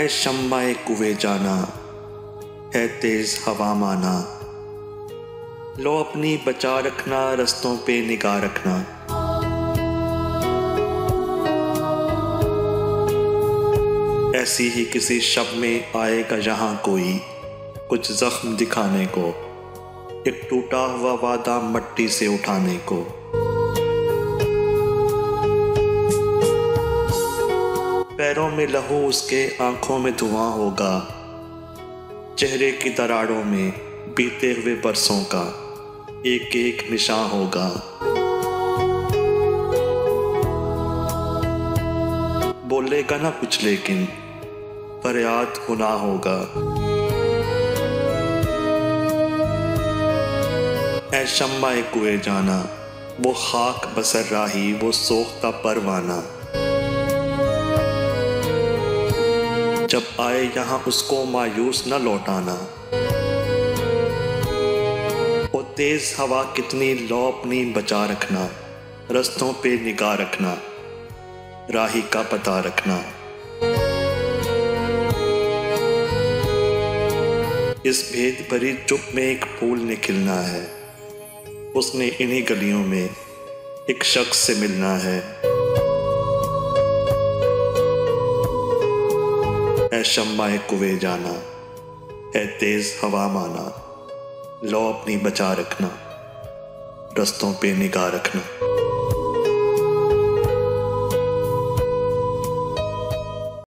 शम्माए कुए जाना, है तेज हवा माना, लो अपनी बचा रखना, रस्तों पे निगाह रखना। ऐसी ही किसी शब में आएगा यहाँ कोई, कुछ जख्म दिखाने को, एक टूटा हुआ वादा मट्टी से उठाने को। पैरों में लहू उसके, आंखों में धुआं होगा, चेहरे की दरारों में बीते हुए बरसों का एक एक निशान होगा। बोलेगा ना कुछ लेकिन फरियाद गुनाह होगा। ऐ शम्माए कुए जाना, वो खाक बसर राही, वो सोखता परवाना। जब आए यहाँ उसको मायूस न लौटाना, वो तेज हवा कितनी, लो अपनी बचा रखना, रस्तों पे निगाह रखना, राही का पता रखना। इस भेद भरी चुप में एक फूल ने खिलना है, उसने इन्हीं गलियों में एक शख्स से मिलना है। है शम्माए कुए जाना, है तेज हवा माना, लो अपनी बचा रखना, रस्तों पे निगाह रखना।